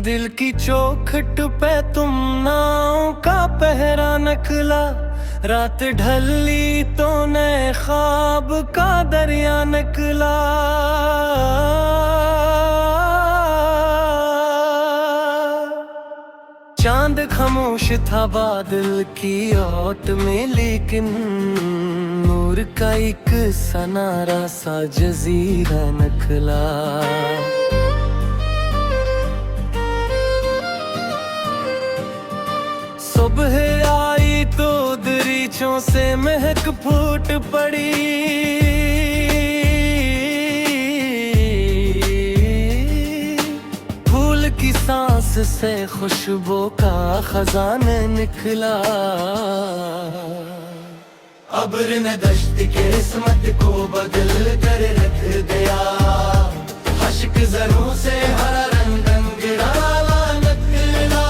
दिल की चौखट पे तुम नाव का पहरा निकला। रात ढली तो नए ख्वाब का दरिया निकला। चांद खामोश था बादल की ओट में, लेकिन नूर का एक सनारा सा जजीरा निकला। सुबह आई तो दरीचों से महक फूट पड़ी। फूल की सांस से खुशबू का खजाना निकला। अब्र ने दश्त के किस्मत को बदल कर रख दिया। अश्क ज़रों से हरा रंग रंगीला निकला।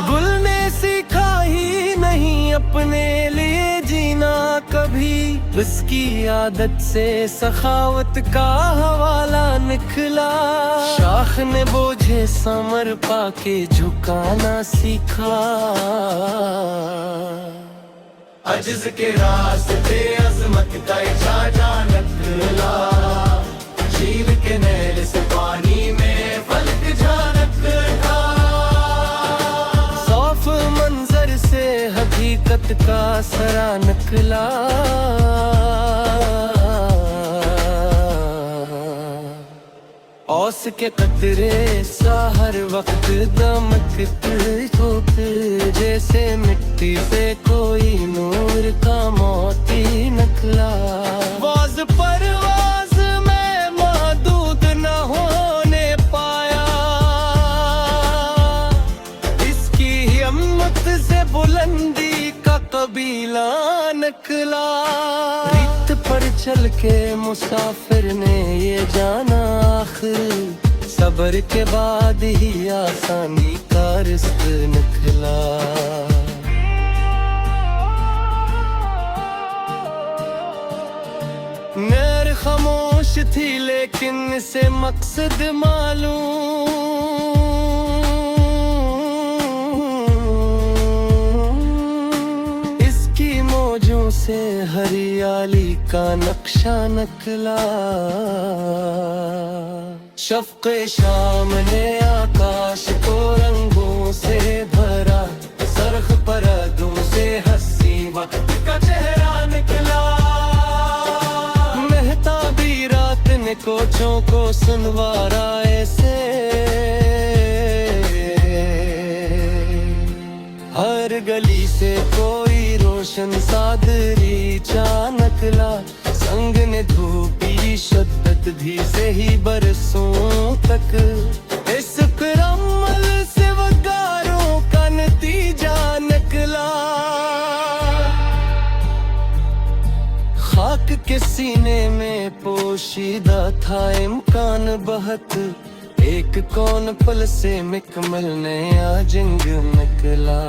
गुल ने सीखा ही नहीं अपने लिए जीना कभी, उसकी आदत से सखावत का हवाला निकला। शाख ने बोझे समर पाके झुकाना सीखा। अजिज के रास्ते अजमत का इजाजा निकला। झील के नहर से पानी में फलक झलक था। सौफ मंजर से हकीकत का सरा निकला। औस के कतरे सा हर वक्त दमकते होते, जैसे मिट्टी पे कोई नूर का मोती निकला। वाज परवाज में महदूद न होने पाया। इसकी हिम्मत से बुलंदी का कबीला निकला। रित पर चल के मुसाफिर ने ये जाना, आखिर सब्र के बाद ही आसानी का रिज़्क़ निकला। नैर खामोश थी लेकिन इसे मकसद मालूम। इसकी मौजों से हरियाली का नक्शा निकला। शफ़क़े शाम ने आकाश को रंगों से भरा। सरख परदों से हंसी वक्त का चेहरा निकला। महताबी रात ने कोचों को सुनवारा ऐसे। हर गली से कोई रोशन सा दरीचा निकला। संग ने धूपी शिद्दत भी से ही बरसों तक। इस करमल से वगारों का नतीजा निकला। खाक के सीने में पोशीदा था इम्कान बहुत। एक कौन पल से मुकम्मल नया जंग निकला।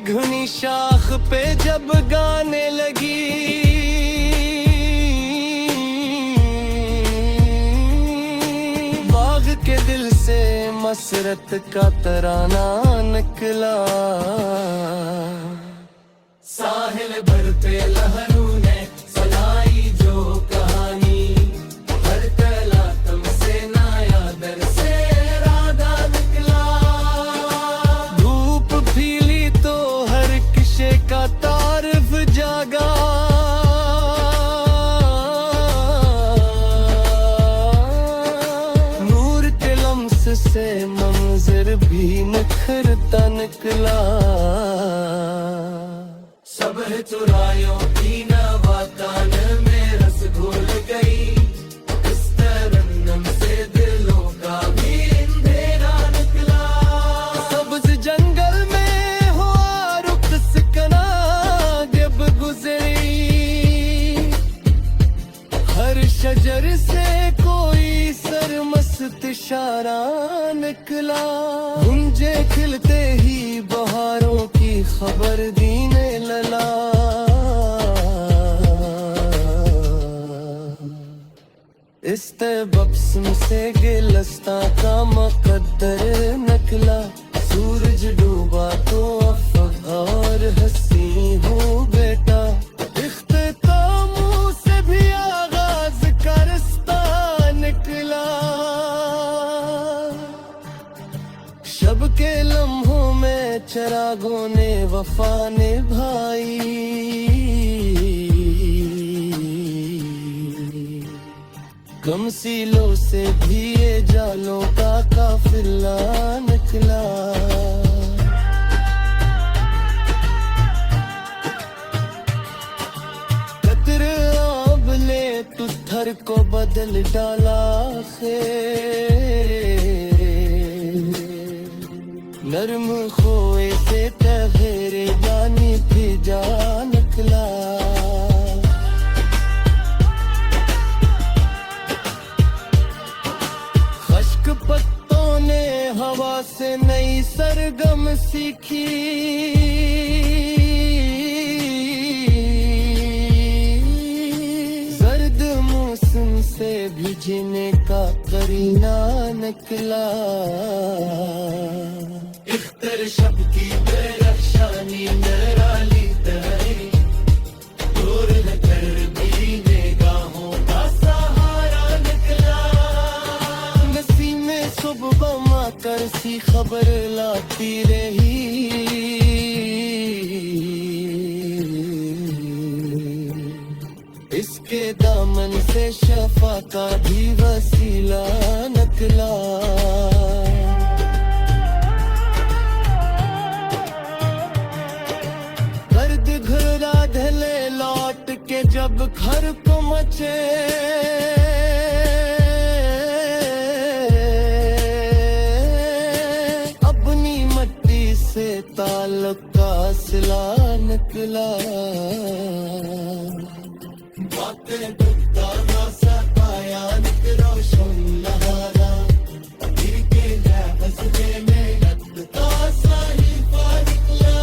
घनी शाख पे जब गाने लगी, बाग के दिल से मसरत का तराना निकला। साहिल भर पे लहरों ने सुनाई जो कहानी, हर तलातम से नया दर से राधा निकला। धूप फीली तो हर किसे का तारीफ जागा। नूर के लम्स से मंजर भी निखरता निकला। सब्र चुरायों की नवातान में रस घोल गई। इस तरन्नम से दिलों का भी अंधेरा निकला। सब्ज जंगल में हुआ रुख सिकना जब गुजरी। हर शजर से कोई सरमस्त इशारा निकला। गुंजे खिलते ही बहारों की खबर दीने लला। इस बपस्म से गिलस्ता का मुकद्दर निकला। सूरज डूबा तो अफक और हंसी हूँ बेटा। इख्तितामों से भी आगाज का रास्ता निकला। शब के लम्हों में चिरागों ने वफा निभाई। गमसीलों से भी ये जालों का काफिला निकला। कतर आंवले तुत्थर को बदल डाला नरम खोए से तगेरे जानी फिजा निकला। खश्क पत्तों ने हवा से नई सरगम सीखी। जर्द मौसम से भिजने का करीना निकला। इख्तर शब की बेरख्शानी नराली तहरी। दूर नकर भी निगाहों का सहारा निकला। नसीमे सुबह माकर सी खबर लाती रही। इसके दामन से शफा का भी वसीला निकला। लौट के जब घर को मचे। अपनी मट्टी से ताल्लुक का सिला निकला। बातें दुखता ना सताया निक रोशन लहारा। गिर के हंसने में लगता साहिबा निकला।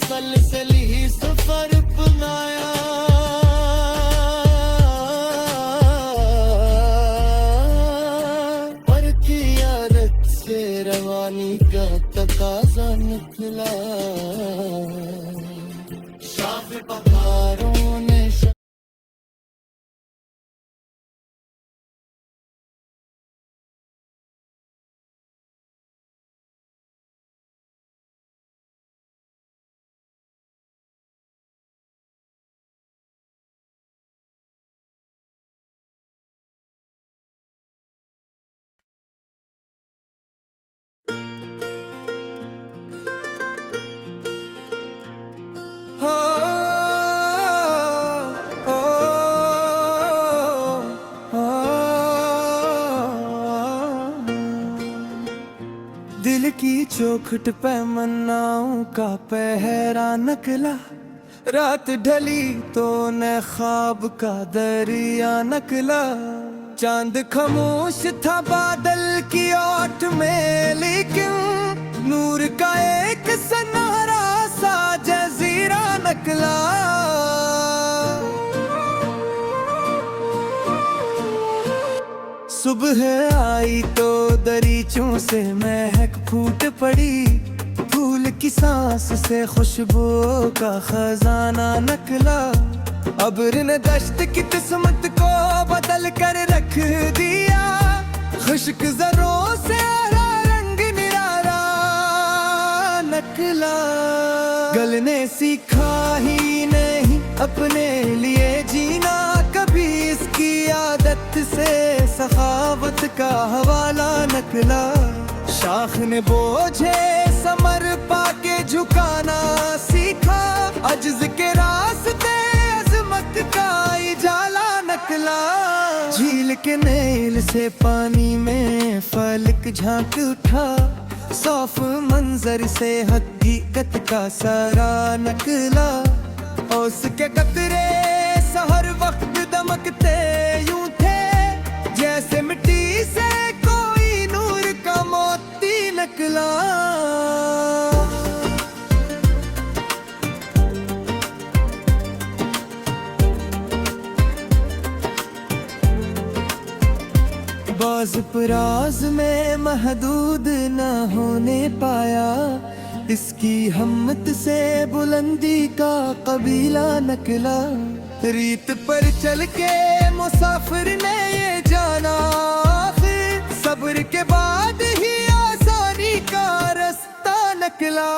सलसली ही सफर अपनाया। पर की आदत से रवानी का तकाजा निकला। शाफ पहाड़ों ने दिल की चौखट पे मन्नाओं का पहरा निकला। रात ढली तो न ख्वाब का दरिया निकला। चांद खामोश था बादल की ओट में, लेकिन नूर का एक सनहरा सा जजीरा निकला। सुबह आई तो दरीचों से महक फूट पड़ी। फूल की सांस से खुशबू का खजाना निकला। अब्र ने दश्त की किस्मत को बदल कर रख दिया। खुश्क जरों से हरा रंग निरारा निकला। गलने सीखा ही नहीं अपने लिए जीना कभी। इसकी आदत से सखावत का हवाला निकला। शाख ने बोझे समर पाके झुकाना सीखा। अज्ज के रास्ते अजमत का इजाला निकला। झील के नील से पानी में फलक झांक उठा। सौफ मंजर से हकीकत का सारा निकला। उसके कतरे सहर वक्त दमकते यूं थे, जैसे मिट्टी से कोई नूर का मोती निकला। राज पराज में महदूद न होने पाया, इसकी हिम्मत से बुलंदी का कबीला निकला। रीत पर चल के मुसाफिर ने ये जाना, आखिर सब्र के बाद ही आसानी का रास्ता निकला।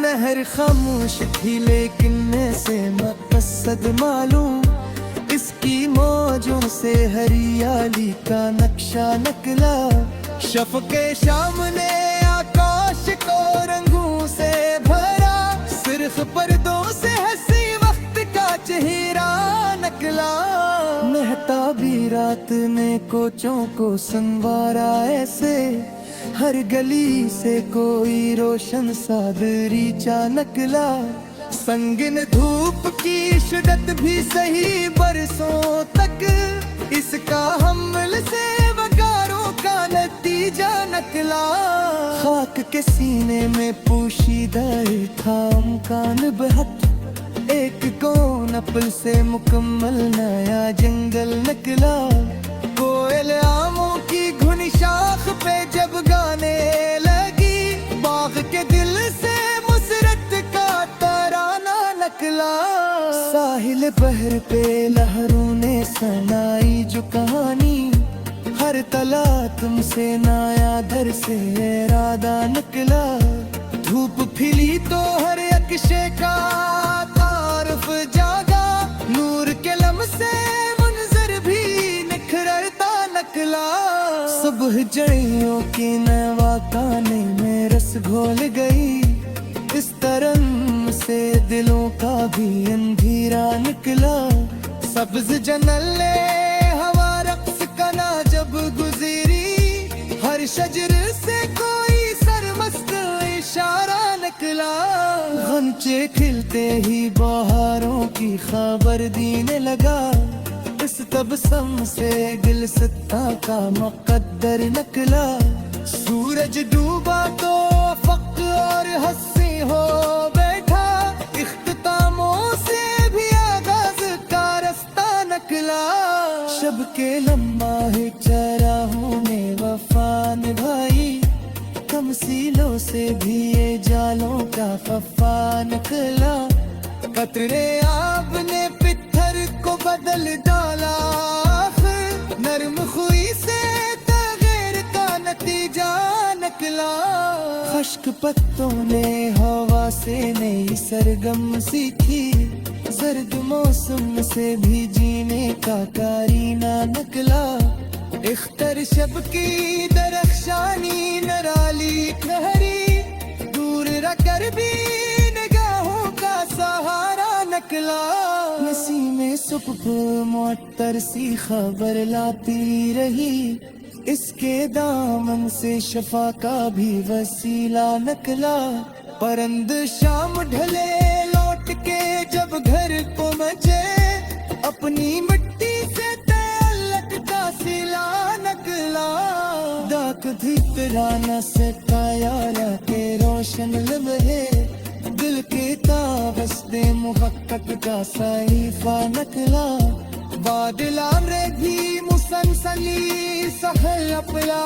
नहर खामोश थी लेकिन से मकसद मालूम, इसकी मौजों से हरियाली का नक्शा निकला। शफ़क़े शाम ने आकाश को रंगों से भरा, सिर्फ पर्दों से हंसी वक्त का चेहरा निकला। महताबी रात ने कोचों को संवारा ऐसे, हर गली से कोई रोशन सा दरीचा निकला। संगीन धूप की शिद्दत भी सही बरसों तक, इसका हमल से वकारों का नतीजा निकला। खाक के सीने में पोशीदा था अमकान बेहद, एक कौन अपल से मुकम्मल नया जंगल निकला। कोयल आमों की घुनी शाख पे जब गाने लगी, बाग के दिल से मुसरत का तराना निकला। साहिल बहर पे लहरों ने सुनाई जो कहानी, हर तला तुमसे नया दर से इरादा निकला। धूप खिली तो हर अक्शे का तारुफ जागा, नूर के लम से मुनज़र भी निखरता निकला। सुबह जड़ियों की नवा काने में रस घोल गई, इस तरंग से दिलों का भी अंधेरा निकला। सब्ज जनले हवा रक्स कना जब गुजरी, हर शजर से कोई सरमस्त इशारा निकला। गमचे खिलते ही बहारों की खबर देने लगा, इस तबसम से गुलसिता का मुकद्दर निकला। सूरज डूबा तो अफक और हंसी हो बैठा, इख्तितामों से भी आगाज का रास्ता निकला। शब के लम्बा है चराहों ने वफा निभाई, तमसीलों से भी ये जालों का फफा निकला। कतरे आब ने पित्थर को बदल डाला, नरम खुई से तगैर का नतीजा निकला। खुश्क पत्तों ने हवा से नई सरगम सीखी, सर्द मौसम से भी जीने का कारीना निकला। इख्तर शब की दरख्शानी नराली ठहरी, दूर रखकर भी निगाहों का सहारा निकला। नसीमे सुबह मुअत्तर सी खबर लाती रही, इसके दामन से शफा का भी वसीला निकला। परंद शाम ढले लौट के जब घर को मचे, अपनी मिट्टी से तअल्लुक़ का सिला निकला। दाक धितराना से कायाला के रोशन लम्हे, दिल के ताबस्ते मुहक्कक का सहीफा निकला। बादला भी मुसलसली सहल अपला,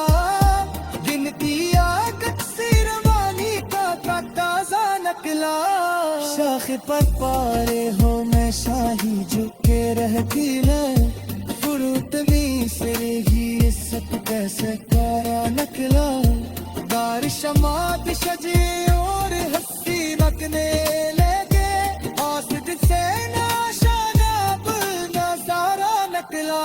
गिनती आगत से रवानी का ताजा निकला। शाख पर पारे हो मैं शाही झुके रहती है, फुरूत भी सिरे ही इज्जत कैसे कारा निकला। दार शमात शजे और हस्ती नकने लगे, आसिद से नाशानाब नजारा निकला।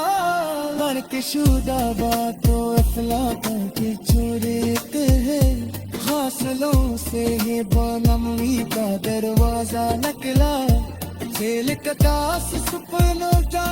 मन के शुदा बातों अफलातों के चोरेत है, हासिलों से ये बालमवी का दरवाजा निकला। खेल कटास सुपनों का